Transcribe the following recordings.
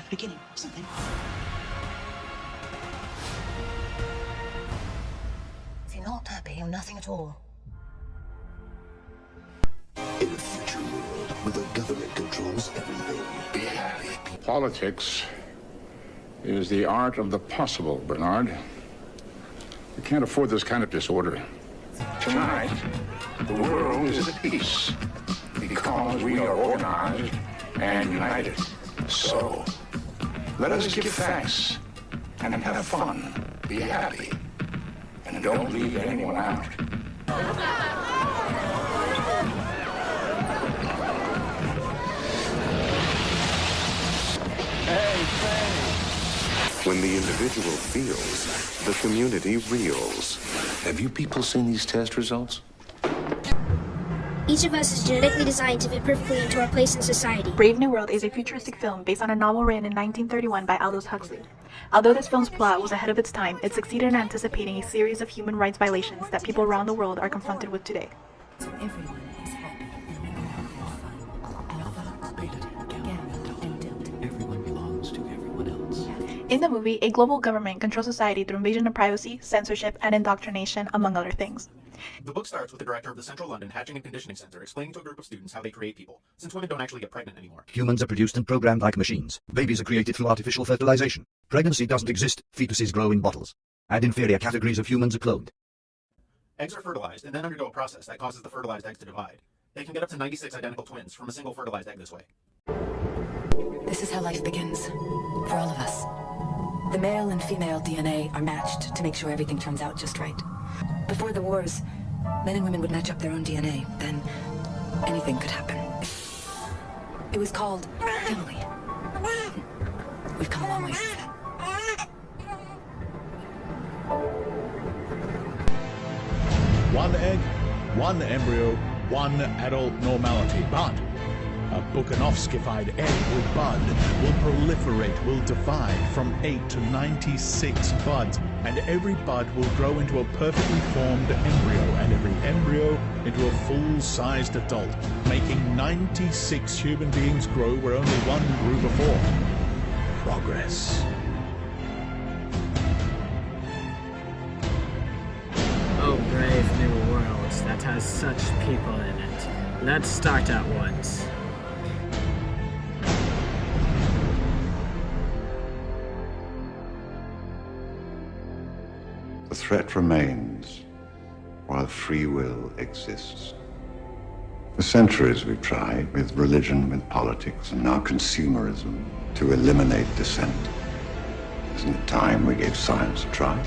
beginning of something. If you're not happy, you're nothing at all. In a future world where the government controls everything, be happy. Politics is the art of the possible, Bernard. We can't afford this kind of disorder. Tonight, the world is at peace because we are organized and united. So, let us give thanks and have fun, be happy, and don't leave anyone out. When the individual feels, the community reels. Have you people seen these test results? Each of us is genetically designed to fit perfectly into our place in society. Brave New World is a futuristic film based on a novel written in 1931 by Aldous Huxley. Although this film's plot was ahead of its time, it succeeded in anticipating a series of human rights violations that people around the world are confronted with today. So everyone is happy. Alpha, beta, gamma, and delta. Everyone belongs to everyone else. In the movie, a global government controls society through invasion of privacy, censorship, and indoctrination, among other things. The book starts with the director of the Central London Hatching and Conditioning Center explaining to a group of students how they create people, since women don't actually get pregnant anymore. Humans are produced and programmed like machines. Babies are created through artificial fertilization. Pregnancy doesn't exist. Fetuses grow in bottles. And inferior categories of humans are cloned. Eggs are fertilized and then undergo a process that causes the fertilized eggs to divide. They can get up to 96 identical twins from a single fertilized egg this way. This is how life begins, for all of us. The male and female DNA are matched to make sure everything turns out just right. Before the wars, men and women would match up their own DNA, then anything could happen. It was called family. We've come a long way since then. One egg, one embryo, one adult normality. But a Bukhanovskified egg will bud, will proliferate, will divide from 8 to 96 buds, and every bud will grow into a perfectly formed embryo, and every embryo into a full-sized adult, making 96 human beings grow where only one grew before. Progress. Oh, brave new world that has such people in it. Let's start at once. The threat remains while free will exists. For centuries we've tried, with religion, with politics, and now consumerism, to eliminate dissent. Isn't it time we gave science a try?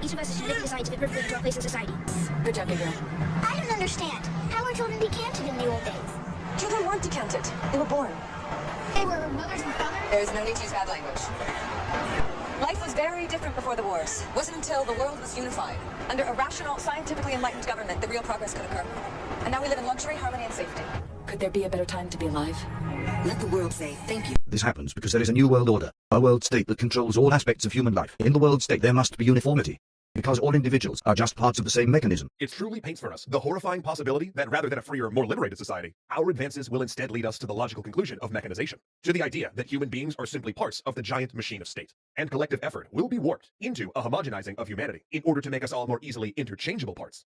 Each of us is genetically designed to fit perfectly into our place in society. Good job, big girl. I don't understand. How were children decanted in the old days? Children weren't decanted. They were born. They were mothers and fathers? There's no need to use bad language. Life was very different before the wars. It wasn't until the world was unified, under a rational, scientifically enlightened government, that real progress could occur. And now we live in luxury, harmony, and safety. Could there be a better time to be alive? Let the world say thank you. This happens because there is a new world order, a world state that controls all aspects of human life. In the world state there must be uniformity, because all individuals are just parts of the same mechanism. It truly paints for us the horrifying possibility that rather than a freer, more liberated society, our advances will instead lead us to the logical conclusion of mechanization, to the idea that human beings are simply parts of the giant machine of state, and collective effort will be warped into a homogenizing of humanity in order to make us all more easily interchangeable parts.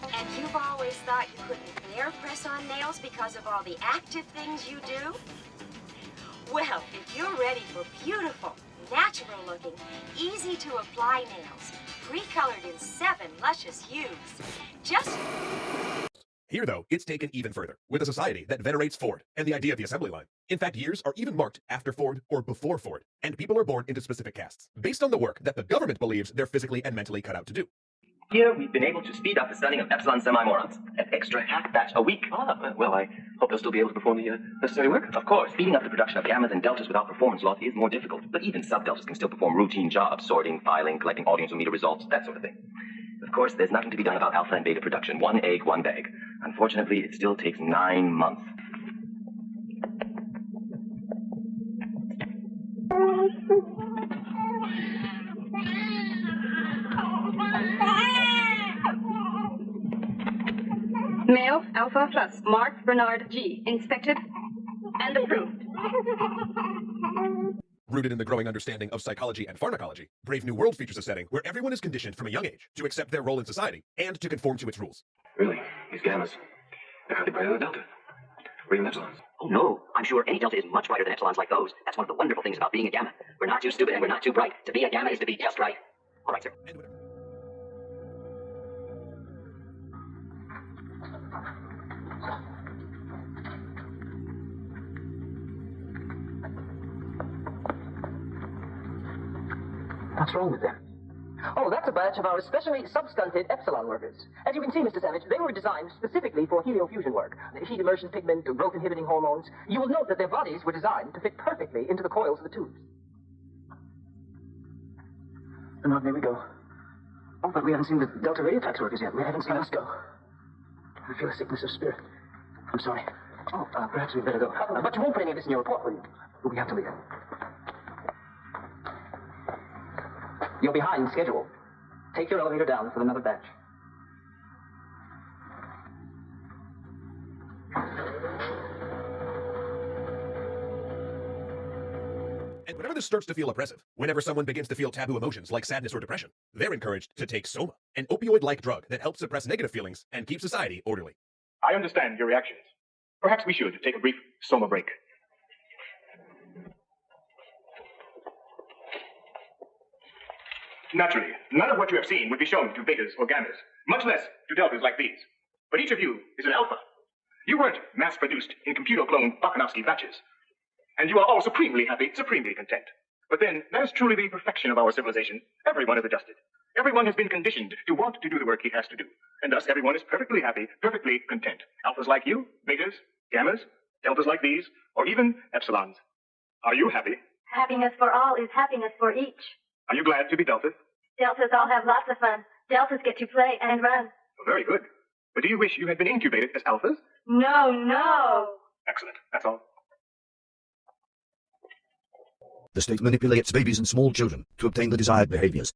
And you've always thought you couldn't dare press on nails because of all the active things you do? Well, if you're ready for beautiful, natural-looking, easy-to-apply nails, pre-colored in 7 luscious hues, just... Here, though, it's taken even further, with a society that venerates Ford and the idea of the assembly line. In fact, years are even marked after Ford or before Ford, and people are born into specific castes, based on the work that the government believes they're physically and mentally cut out to do. Here, we've been able to speed up the stunning of Epsilon semi-morons. An extra half batch a week. Well, I hope they'll still be able to perform the necessary work. Of course, speeding up the production of gammas and deltas without performance loss is more difficult, but even sub-deltas can still perform routine jobs, sorting, filing, collecting audiometer results, that sort of thing. Of course, there's nothing to be done about alpha and beta production. One egg, one bag. Unfortunately, it still takes 9 months. Male, Alpha Plus, Mark Bernard G. Inspected and approved. Rooted in the growing understanding of psychology and pharmacology, Brave New World features a setting where everyone is conditioned from a young age to accept their role in society and to conform to its rules. Really? These gammas. They're hardly brighter than Delta. Or even epsilons. Oh no, I'm sure any delta is much brighter than epsilons like those. That's one of the wonderful things about being a gamma. We're not too stupid and we're not too bright. To be a gamma is to be just right. All right, sir. What's wrong with them? Oh, that's a batch of our especially substunted epsilon workers. As you can see, Mr. Savage, they were designed specifically for heliofusion work. Heat immersion pigment, growth-inhibiting hormones. You will note that their bodies were designed to fit perfectly into the coils of the tubes. And there we go. Oh, but we haven't seen the Delta radiofax workers yet. We haven't seen us go. I feel a sickness of spirit. I'm sorry. Oh, perhaps we'd better go. But you won't put any of this in your report, will you? We have to leave. You're behind schedule. Take your elevator down for another batch. And whenever this starts to feel oppressive, whenever someone begins to feel taboo emotions like sadness or depression, they're encouraged to take Soma, an opioid-like drug that helps suppress negative feelings and keep society orderly. I understand your reactions. Perhaps we should take a brief Soma break. Naturally, none of what you have seen would be shown to betas or gammas, much less to deltas like these. But each of you is an alpha. You weren't mass-produced in computer-cloned Bakhanovsky batches. And you are all supremely happy, supremely content. But then, that is truly the perfection of our civilization. Everyone is adjusted. Everyone has been conditioned to want to do the work he has to do. And thus, everyone is perfectly happy, perfectly content. Alphas like you, betas, gammas, deltas like these, or even epsilons. Are you happy? Happiness for all is happiness for each. Are you glad to be deltas? Deltas all have lots of fun. Deltas get to play and run. Oh, very good. But do you wish you had been incubated as alphas? No, no. Excellent. That's all. The state manipulates babies and small children to obtain the desired behaviors.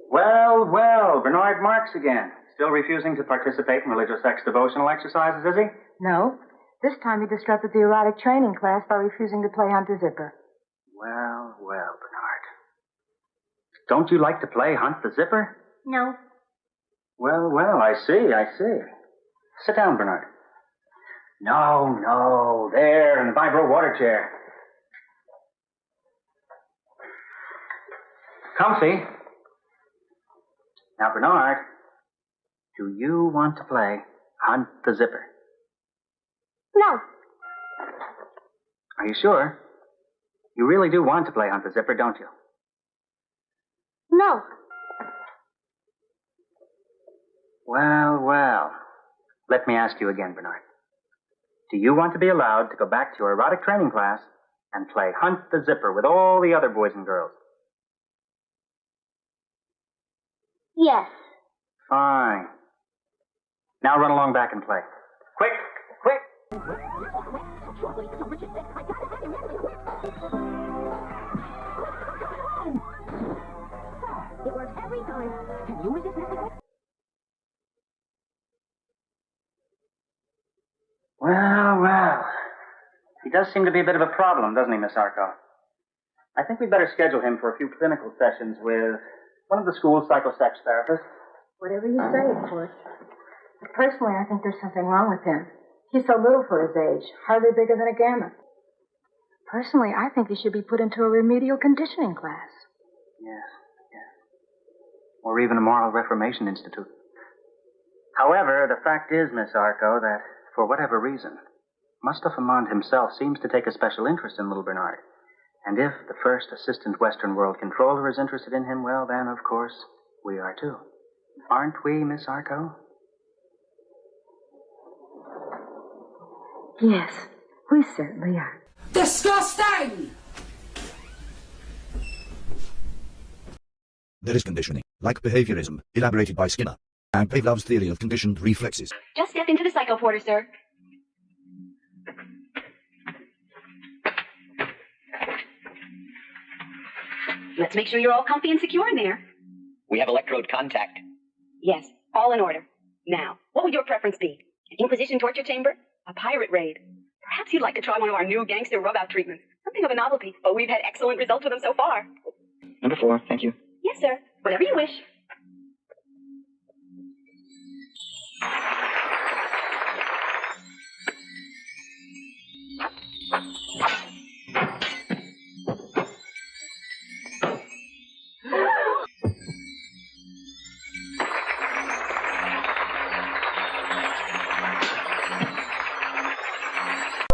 Well, well, Bernard Marx again. Still refusing to participate in religious sex devotional exercises, is he? No. This time he disrupted the erotic training class by refusing to play Hunt the Zipper. Well, well, Bernard. Don't you like to play Hunt the Zipper? No. Well, well, I see. Sit down, Bernard. No, there, in the vibro water chair. Comfy. Now, Bernard, do you want to play Hunt the Zipper? No. Are you sure? You really do want to play Hunt the Zipper, don't you? No. Well, well. Let me ask you again, Bernard. Do you want to be allowed to go back to your erotic training class and play Hunt the Zipper with all the other boys and girls? Yes. Fine. Now run along back and play. Quick! It works every time. Can you resist it? Well. He does seem to be a bit of a problem, doesn't he, Miss Arco? I think we'd better schedule him for a few clinical sessions with one of the school's psychosex therapists. Whatever you say, of course. But personally, I think there's something wrong with him. He's so little for his age, hardly bigger than a gamma. Personally, I think he should be put into a remedial conditioning class. Yes. Or even a moral reformation institute. However, the fact is, Miss Arco, that for whatever reason, Mustafa Mond himself seems to take a special interest in little Bernard. And if the first assistant Western World controller is interested in him, well, then, of course, we are too. Aren't we, Miss Arco? Yes, we certainly are. Disgusting! There is conditioning, like behaviorism, elaborated by Skinner, and Pavlov's theory of conditioned reflexes. Just step into the psycho porter, sir. Let's make sure you're all comfy and secure in there. We have electrode contact. Yes, all in order. Now, what would your preference be? An Inquisition torture chamber? A pirate raid? Perhaps you'd like to try one of our new gangster rub-out treatments. Something of a novelty, but we've had excellent results with them so far. Number 4, thank you. Yes, sir. Whatever you wish.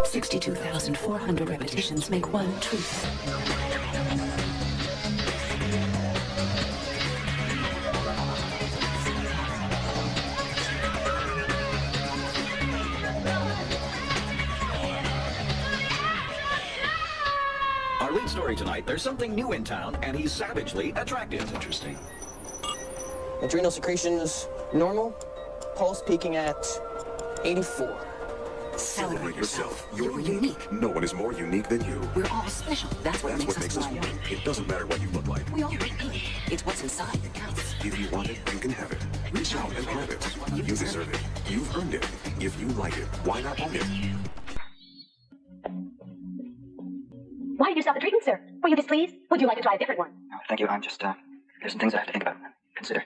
$62,400 repetitions make one truth. Our lead story tonight, there's something new in town, and he's savagely attractive. That's interesting. Adrenal secretions normal. Pulse peaking at 84. Celebrate yourself. You're unique. No one is more unique than you. We're all special. That's what makes us unique. It doesn't matter what you look like. We all repeat. It's what's inside that counts. If you want it, you can have it. Reach out and grab it. You deserve it. You've earned it. If you like it, why not own it? Why did you stop the treatment, sir? Were you displeased? Would you like to try a different one? No, thank you. I'm just, there's some things I have to think about. Consider.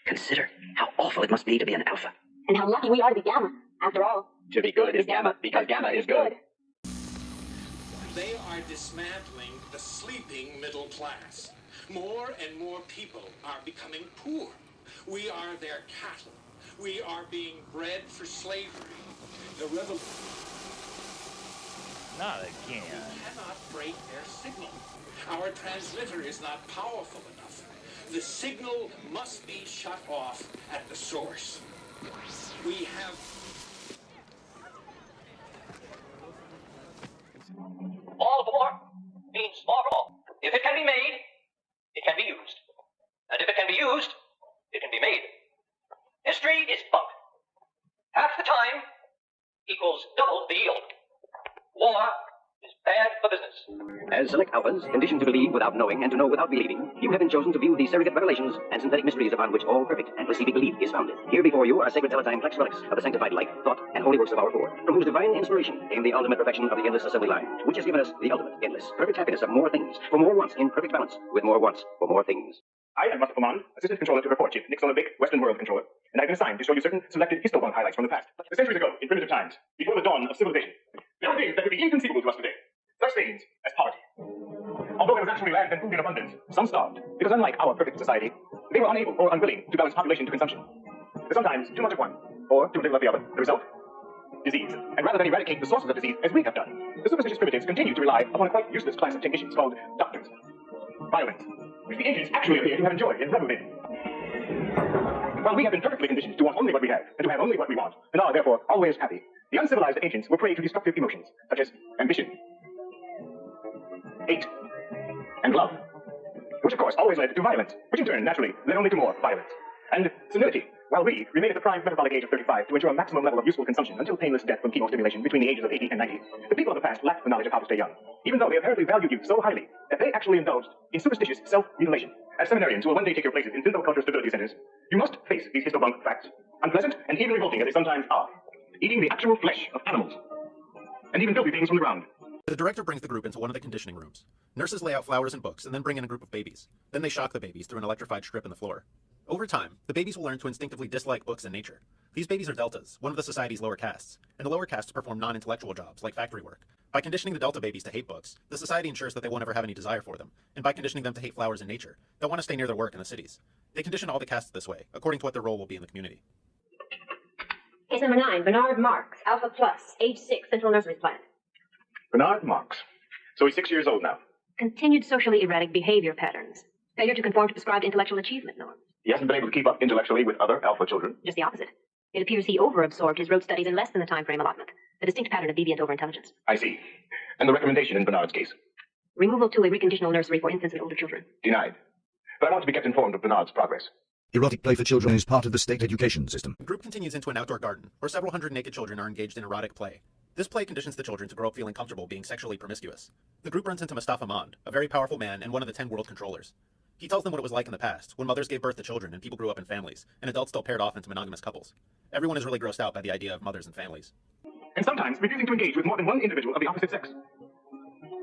Consider how awful it must be to be an alpha. And how lucky we are to be Gamma. After all, To be good is Gamma, because Gamma is good. They are dismantling the sleeping middle class. More and more people are becoming poor. We are their cattle. We are being bred for slavery. The revolution. Not again. We cannot break their signal. Our transmitter is not powerful enough. The signal must be shut off at the source. We have... All for means more for all. If it can be made, it can be used. And if it can be used, it can be made. History is bunk. Half the time equals double the yield. War is bad for business. As select alphas, conditioned to believe without knowing and to know without believing, you have been chosen to view the surrogate revelations and synthetic mysteries upon which all perfect and receiving belief is founded. Here before you are sacred teletime plex relics of the sanctified life, thought, and holy works of our Lord, from whose divine inspiration came the ultimate perfection of the endless assembly line, which has given us the ultimate, endless, perfect happiness of more things, for more wants in perfect balance, with more wants for more things. I am Mustafa Mond, Assistant Controller to Report Chief Nick Bick, Western World Controller, and I've been assigned to show you certain selected histobunk highlights from the past. Centuries ago, in primitive times, before the dawn of civilization, there were things that would be inconceivable to us today. Such things as poverty. Although there was actually land and food in abundance, some starved, because unlike our perfect society, they were unable or unwilling to balance population to consumption. There's sometimes too much of one, or too little of the other. The result? Disease. And rather than eradicate the sources of disease, as we have done, the superstitious primitives continue to rely upon a quite useless class of technicians called doctors. Violence, which the ancients actually appear to have enjoyed and reveled in. While we have been perfectly conditioned to want only what we have, and to have only what we want, and are therefore always happy, the uncivilized ancients were prey to destructive emotions, such as ambition, hate, and love, which of course always led to violence, which in turn naturally led only to more violence, and senility, while we remain at the prime metabolic age of 35 to ensure a maximum level of useful consumption until painless death from chemostimulation between the ages of 80 and 90. The people of the past lacked the knowledge of how to stay young, even though they apparently valued youth so highly that they actually indulged in superstitious self-mutilation. As seminarians who will one day take your places in syntheculture stability centers, you must face these histobunk facts, unpleasant and even revolting as they sometimes are. Eating the actual flesh of animals, and even filthy things from the ground. The director brings the group into one of the conditioning rooms. Nurses lay out flowers and books and then bring in a group of babies. Then they shock the babies through an electrified strip in the floor. Over time, the babies will learn to instinctively dislike books and nature. These babies are deltas, one of the society's lower castes, and the lower castes perform non-intellectual jobs like factory work. By conditioning the delta babies to hate books, the society ensures that they won't ever have any desire for them, and by conditioning them to hate flowers and nature, they'll want to stay near their work in the cities. They condition all the castes this way, according to what their role will be in the community. Case number 9, Bernard Marx, Alpha Plus, age 6, Central Nursery Plant. Bernard Marx. So he's 6 years old now. Continued socially erratic behavior patterns. Failure to conform to prescribed intellectual achievement norms. He hasn't been able to keep up intellectually with other alpha children. Just the opposite. It appears he overabsorbed his rote studies in less than the time frame allotment. A distinct pattern of deviant overintelligence. I see. And the recommendation in Bernard's case? Removal to a reconditional nursery for infants and older children. Denied. But I want to be kept informed of Bernard's progress. Erotic play for children is part of the state education system. The group continues into an outdoor garden, where several hundred naked children are engaged in erotic play. This play conditions the children to grow up feeling comfortable being sexually promiscuous. The group runs into Mustafa Mond, a very powerful man and one of the 10 world controllers. He tells them what it was like in the past, when mothers gave birth to children and people grew up in families, and adults still paired off into monogamous couples. Everyone is really grossed out by the idea of mothers and families. And sometimes refusing to engage with more than one individual of the opposite sex.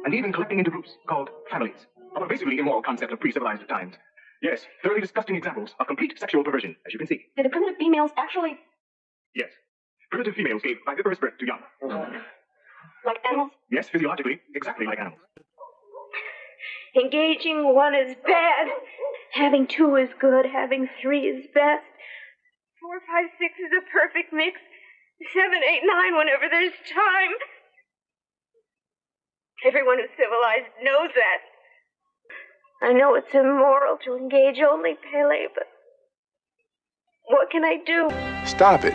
And even collecting into groups called families. A pervasively immoral concept of pre-civilized times. Yes, thoroughly disgusting examples of complete sexual perversion, as you can see. Did the primitive females actually... Yes. Primitive females gave viviparous birth to young. like animals? Yes, physiologically, exactly like animals. Engaging one is bad. Having two is good. Having three is best. 4, 5, 6 is a perfect mix. 7, 8, 9 whenever there's time. Everyone who's civilized knows that. I know it's immoral to engage only Pele, but what can I do? Stop it.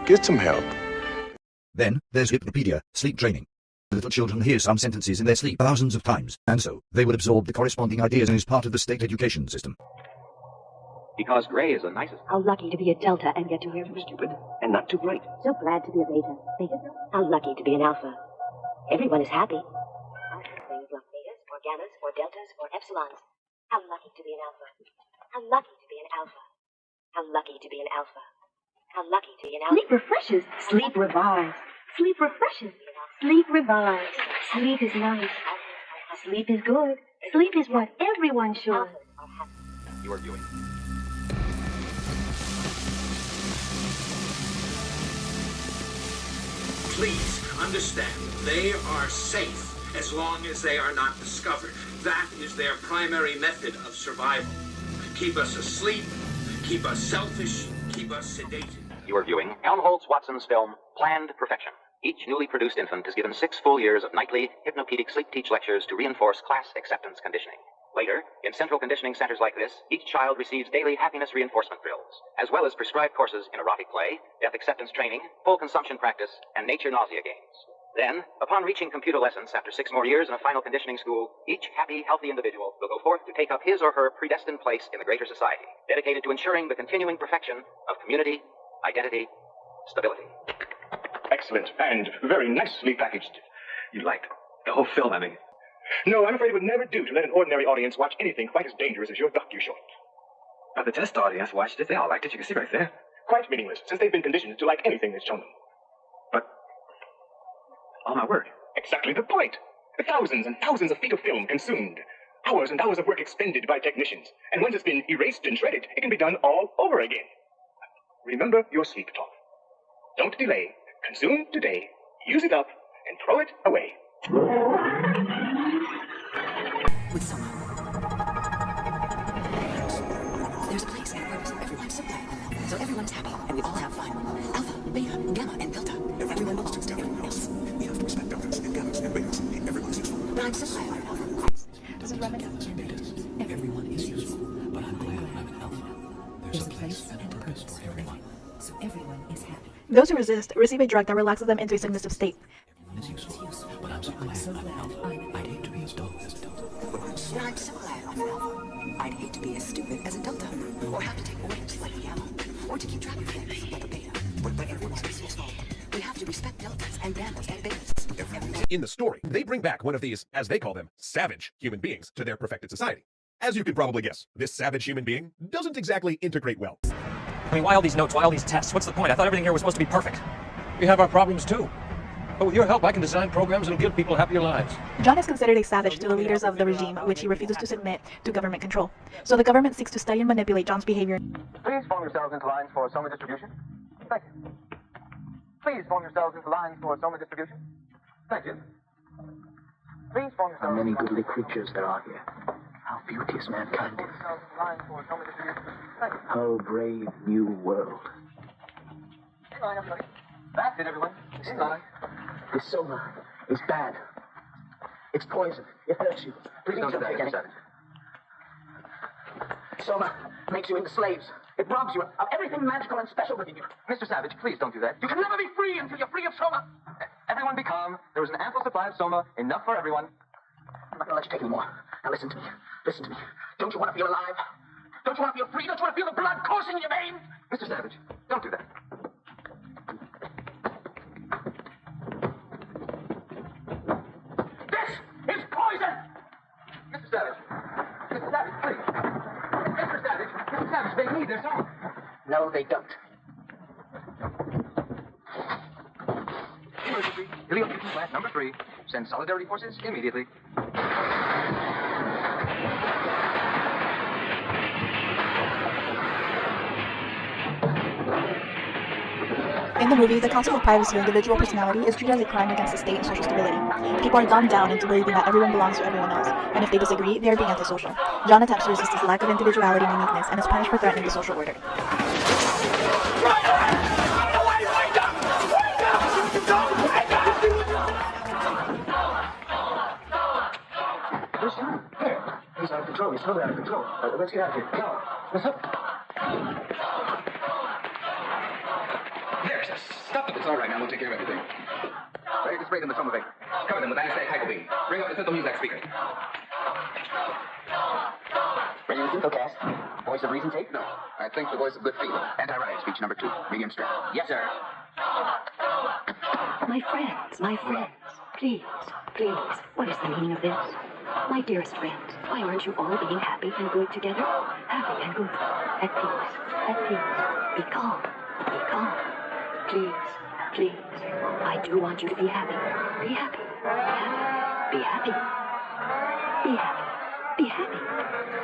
Get some help. Then, there's hypnopedia, sleep training. Little children hear some sentences in their sleep thousands of times, and so they will absorb the corresponding ideas as part of the state education system. Because gray is the nicest. How lucky to be a Delta and get to hear from Stupid and not too bright. So glad to be a Beta. Beta. How lucky to be an Alpha. Everyone is happy. Things like betas, or gammas, or deltas, or epsilons. How lucky to be an alpha. How lucky to be an alpha. How lucky to be an alpha. How lucky to be an alpha. Sleep refreshes. Sleep revives. Sleep refreshes. Sleep revives. Sleep is nice. Sleep is good. Sleep is what everyone should. You are viewing. Please understand, they are safe as long as they are not discovered. That is their primary method of survival. Keep us asleep, keep us selfish, keep us sedated. You are viewing Helmholtz-Watson's film, Planned Perfection. Each newly produced infant is given 6 full years of nightly hypnopedic sleep-teach lectures to reinforce class acceptance conditioning. Later, in central conditioning centers like this, each child receives daily happiness reinforcement drills, as well as prescribed courses in erotic play, death acceptance training, full consumption practice, and nature nausea games. Then, upon reaching computer lessons after 6 more years in a final conditioning school, each happy, healthy individual will go forth to take up his or her predestined place in the greater society, dedicated to ensuring the continuing perfection of community, identity, stability. Excellent, and very nicely packaged. You liked the whole film, I mean. No, I'm afraid it would never do to let an ordinary audience watch anything quite as dangerous as your docu-short. But the test audience watched it. They all liked it. You can see right there. Quite meaningless, since they've been conditioned to like anything that's shown them. But, oh my word. Exactly the point. Thousands and thousands of feet of film consumed. Hours and hours of work expended by technicians. And once it's been erased and shredded, it can be done all over again. Remember your sleep talk. Don't delay. Consume today. Use it up and throw it away. With someone. There's a place and a purpose for everyone. So everyone's happy, and we all have fun. Alpha, beta, gamma, and delta. Everyone belongs to everyone else. We have to respect deltas and gammas and betas. Everyone is useful. But I'm so glad I'm an alpha. This is Ramadan. Everyone is useful. But I'm glad I'm an alpha. There's a place and a purpose for everyone. So everyone is happy. Those who resist receive a drug that relaxes them into a submissive state. Everyone is useful. But I'm so glad I'm an alpha. I'd hate to be as dull as a delta. But I'm so glad I'm an alpha. I'd hate to be as stupid as a delta. Or have to take orders like a gamma. Or to keep track of things like a beta. But everyone's useful. We have to respect deltas and gammas and betas. In the story, they bring back one of these, as they call them, savage human beings to their perfected society. As you can probably guess, this savage human being doesn't exactly integrate well. I mean, why all these notes? Why all these tests? What's the point? I thought everything here was supposed to be perfect. We have our problems too. But with your help, I can design programs that'll give people happier lives. John is considered a savage to the leaders of the regime, which he refuses to submit to government control. So the government seeks to study and manipulate John's behavior. Please form yourselves into lines for soma distribution. Thank you. Please form yourselves into lines for soma distribution. Thank you. Please form yourselves. How many goodly creatures there are here. How beauteous mankind is. How brave new world. In line, everybody. That's it, everyone. In line. This soma is bad. It's poison. It hurts you. Please don't do that, Mr. Savage. Soma makes you into slaves. It robs you of everything magical and special within you. Mr. Savage, please don't do that. You can never be free until you're free of soma. Everyone be calm. There is an ample supply of soma, enough for everyone. I'm not going to let you take any more. Now listen to me. Listen to me. Don't you want to feel alive? Don't you want to feel free? Don't you want to feel the blood coursing in your veins? Mr. Savage, don't do that. This is poison! Mr. Savage. Mr. Savage, please. They need their song. No, they don't. Emergency. Helio Fusion Class number 3. Send solidarity forces immediately. In the movie, the concept of privacy or individual personality is treated as a crime against the state and social stability. People are dumbed down into believing that everyone belongs to everyone else, and if they disagree, they are being antisocial. John attempts to resist this lack of individuality and uniqueness, and is punished for threatening the social order. Where's John? There. He's out of control. He's totally out of control. Let's get out of here. No. What's up? Stop it. It's all right, man. We'll take care of everything. Ready to spray them with foam vapor. Cover them with anesthetic hypobeam. Bring up the Synthel Muzak speaker. Ready with Synthocast. Voice of reason tape? No. I think the voice of good feeling. Anti-riot speech number 2. Medium strength. Yes, sir. My friends, please, what is the meaning of this? My dearest friends, why aren't you all being happy and good together? Happy and good, at peace. Be calm. Please, I do want you to be happy. Be happy.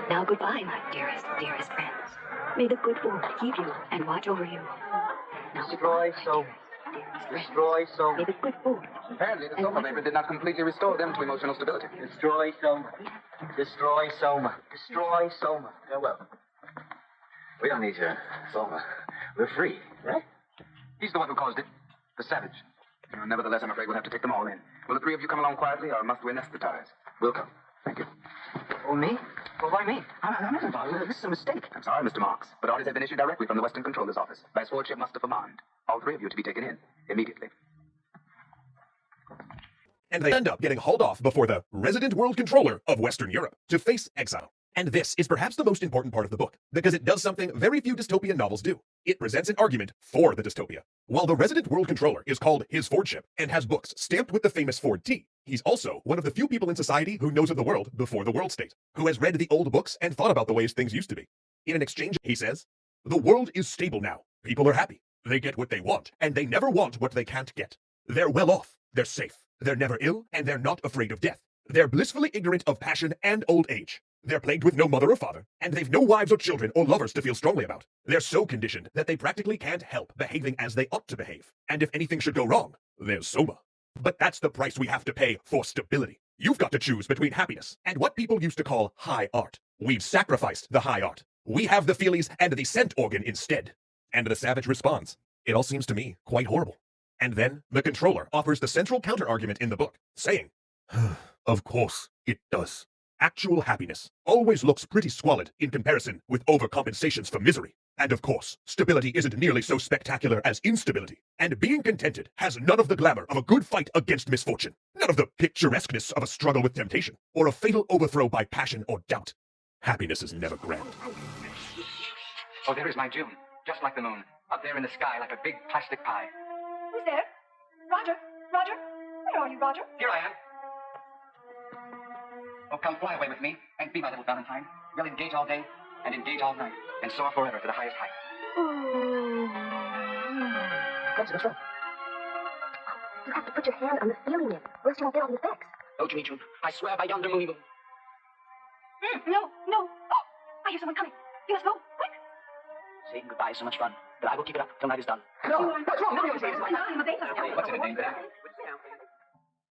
Now goodbye, my dearest friends. May the good Lord keep you and watch over you. Now Destroy so. May the good Lord. Apparently, the Soma vapor did not completely restore them to emotional stability. Destroy Soma. Farewell. We don't need your Soma. We're free, right? He's the one who caused it. The savage. Nevertheless, I'm afraid we'll have to take them all in. Will the 3 of you come along quietly, or must we anesthetize? We'll come. Thank you. Oh, me? Well, why me? I'm not involved. This is a mistake. I'm sorry, Mr. Marks, but orders have been issued directly from the Western Controller's office by His Lordship Mustafa Mond. All 3 of you to be taken in immediately. And they end up getting hauled off before the resident world controller of Western Europe to face exile. And this is perhaps the most important part of the book, because it does something very few dystopian novels do. It presents an argument for the dystopia. While the resident world controller is called His Fordship and has books stamped with the famous Ford T, he's also one of the few people in society who knows of the world before the world state, who has read the old books and thought about the ways things used to be. In an exchange, he says, "The world is stable now. People are happy. They get what they want, and they never want what they can't get. They're well off. They're safe. They're never ill, and they're not afraid of death. They're blissfully ignorant of passion and old age. They're plagued with no mother or father, and they've no wives or children or lovers to feel strongly about. They're so conditioned that they practically can't help behaving as they ought to behave. And if anything should go wrong, there's Soma. But that's the price we have to pay for stability. You've got to choose between happiness and what people used to call high art. We've sacrificed the high art. We have the feelies and the scent organ instead." And the savage responds, "It all seems to me quite horrible." And then the controller offers the central counter-argument in the book, saying, "Of course it does. Actual happiness always looks pretty squalid in comparison with overcompensations for misery. And of course, stability isn't nearly so spectacular as instability. And being contented has none of the glamour of a good fight against misfortune, none of the picturesqueness of a struggle with temptation, or a fatal overthrow by passion or doubt. Happiness is never grand." Oh, there is my June. Just like the moon. Up there in the sky like a big plastic pie. Who's there? Roger? Where are you, Roger? Here I am. Oh, come fly away with me and be my little Valentine. We'll engage all day and engage all night and soar forever to the highest height. What's wrong? You have to put your hand on the feeling nip, or else you won't get all the effects. Oh, Jimmy June, I swear by yonder moony moon. No. Oh, I hear someone coming. You must go, quick. Saying goodbye is so much fun, but I will keep it up till night is done. No. What's wrong? No, What's in it, Dave?